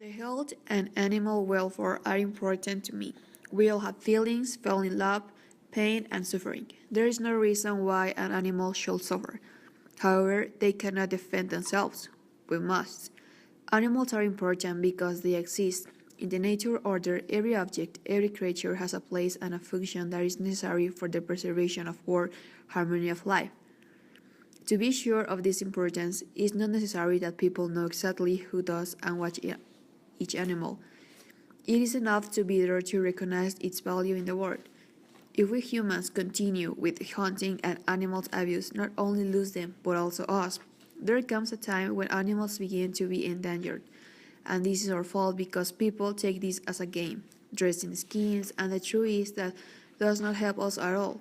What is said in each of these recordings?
The health and animal welfare are important to me. We all have feelings, fall in love, pain, and suffering. There is no reason why an animal should suffer. However, they cannot defend themselves. We must. Animals are important because they exist. In the nature order, every object, every creature has a place and a function that is necessary for the preservation of order, harmony of life. To be sure of this importance, it is not necessary that people know exactly who does and what each animal. It is enough to be there to recognize its value in the world. If we humans continue with hunting and animal abuse, not only lose them, but also us. There comes a time when animals begin to be endangered, and this is our fault because people take this as a game, dressed in skins, and the truth is that does not help us at all.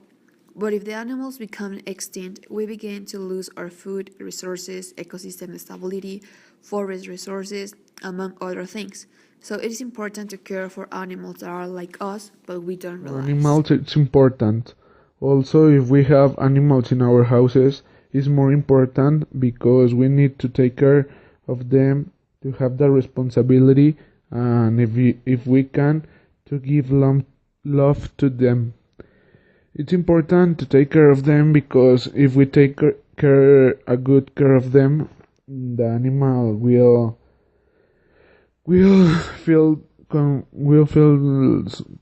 But if the animals become extinct, we begin to lose our food resources, ecosystem stability, forest resources, among other things. So it is important to care for animals that are like us, but we don't For realize. animals, it's important. Also, if we have animals in our houses, it's more important because we need to take care of them, to have the responsibility, and if we can, to give love to them. It's important to take care of them because if we take a good care of them, the animal will feel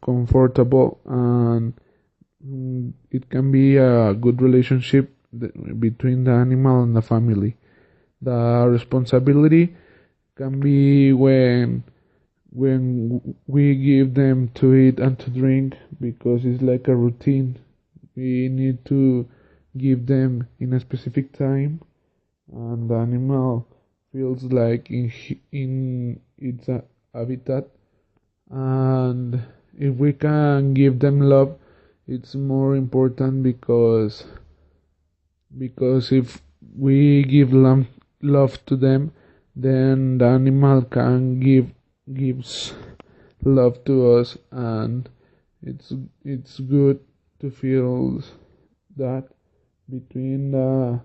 comfortable, and it can be a good relationship between the animal and the family. The responsibility can be when we give them to eat and to drink because it's like a routine. We need to give them in a specific time, and the animal feels like in its habitat. And if we can give them love, it's more important because if we give love to them, then the animal can gives love to us, and it's good to feel that between the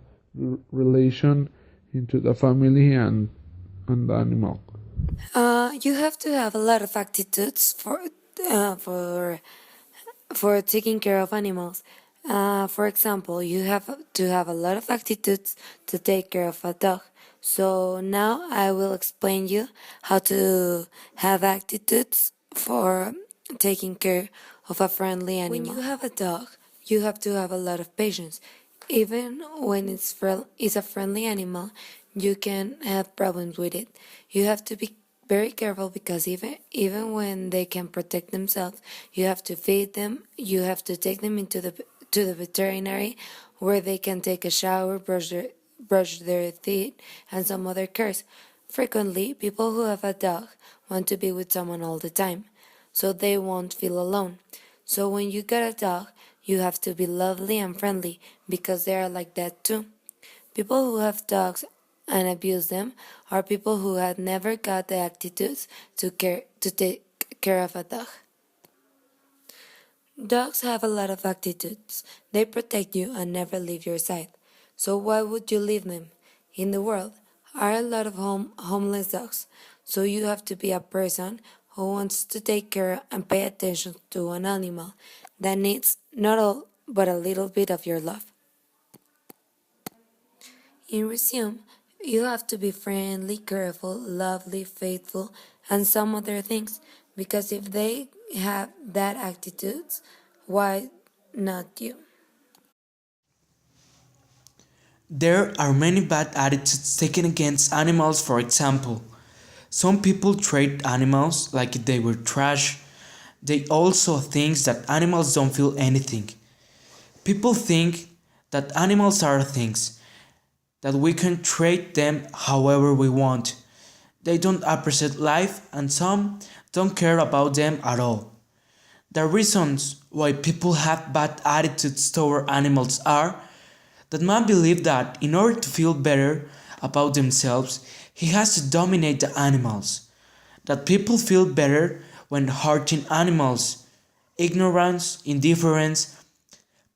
relation into the family and the animal. You have to have a lot of attitudes uh, for for taking care of animals. For example, you have to have a lot of attitudes to take care of a dog. So now I will explain you how to have attitudes for taking care of a friendly animal. When you have a dog, you have to have a lot of patience. Even when it's a friendly animal, you can have problems with it. You have to be very careful because even when they can protect themselves, you have to feed them. You have to take them into the veterinary, where they can take a shower, brush their teeth, and some other cares. Frequently, people who have a dog want to be with someone all the time, so they won't feel alone. So when you get a dog, you have to be lovely and friendly because they are like that too. People who have dogs and abuse them are people who had never got the attitudes to take care of a dog. Dogs have a lot of attitudes. They protect you and never leave your side. So why would you leave them? In the world are a lot of homeless dogs. So you have to be a person who wants to take care and pay attention to an animal that needs not all but a little bit of your love. In resume, you have to be friendly, careful, lovely, faithful, and some other things, because if they have that attitudes, why not you? There are many bad attitudes taken against animals. For example, some people treat animals like if they were trash. They also think that animals don't feel anything. People think that animals are things, that we can treat them however we want. They don't appreciate life, and some don't care about them at all. The reasons why people have bad attitudes toward animals are that man believes that in order to feel better about themselves, he has to dominate the animals. That people feel better when hurting animals. Ignorance, indifference.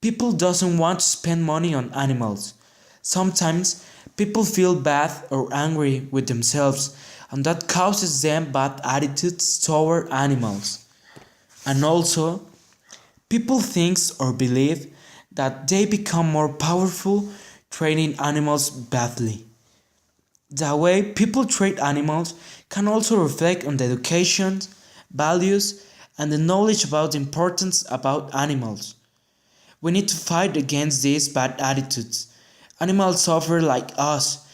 People doesn't want to spend money on animals. Sometimes People feel bad or angry with themselves, and that causes them bad attitudes toward animals. And also, people think or believe that they become more powerful training animals badly. The way people treat animals can also reflect on the education, values, and the knowledge about the importance about animals. We need to fight against these bad attitudes. Animals suffer like us.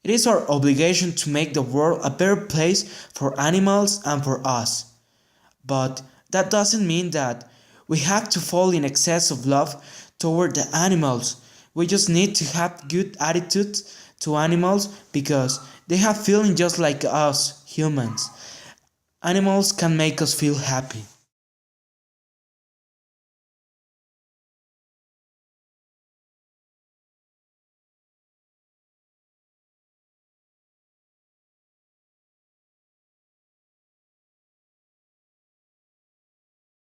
It is our obligation to make the world a better place for animals and for us. But that doesn't mean that we have to fall in excess of love toward the animals. We just need to have good attitudes to animals because they have feelings just like us humans. Animals can make us feel happy.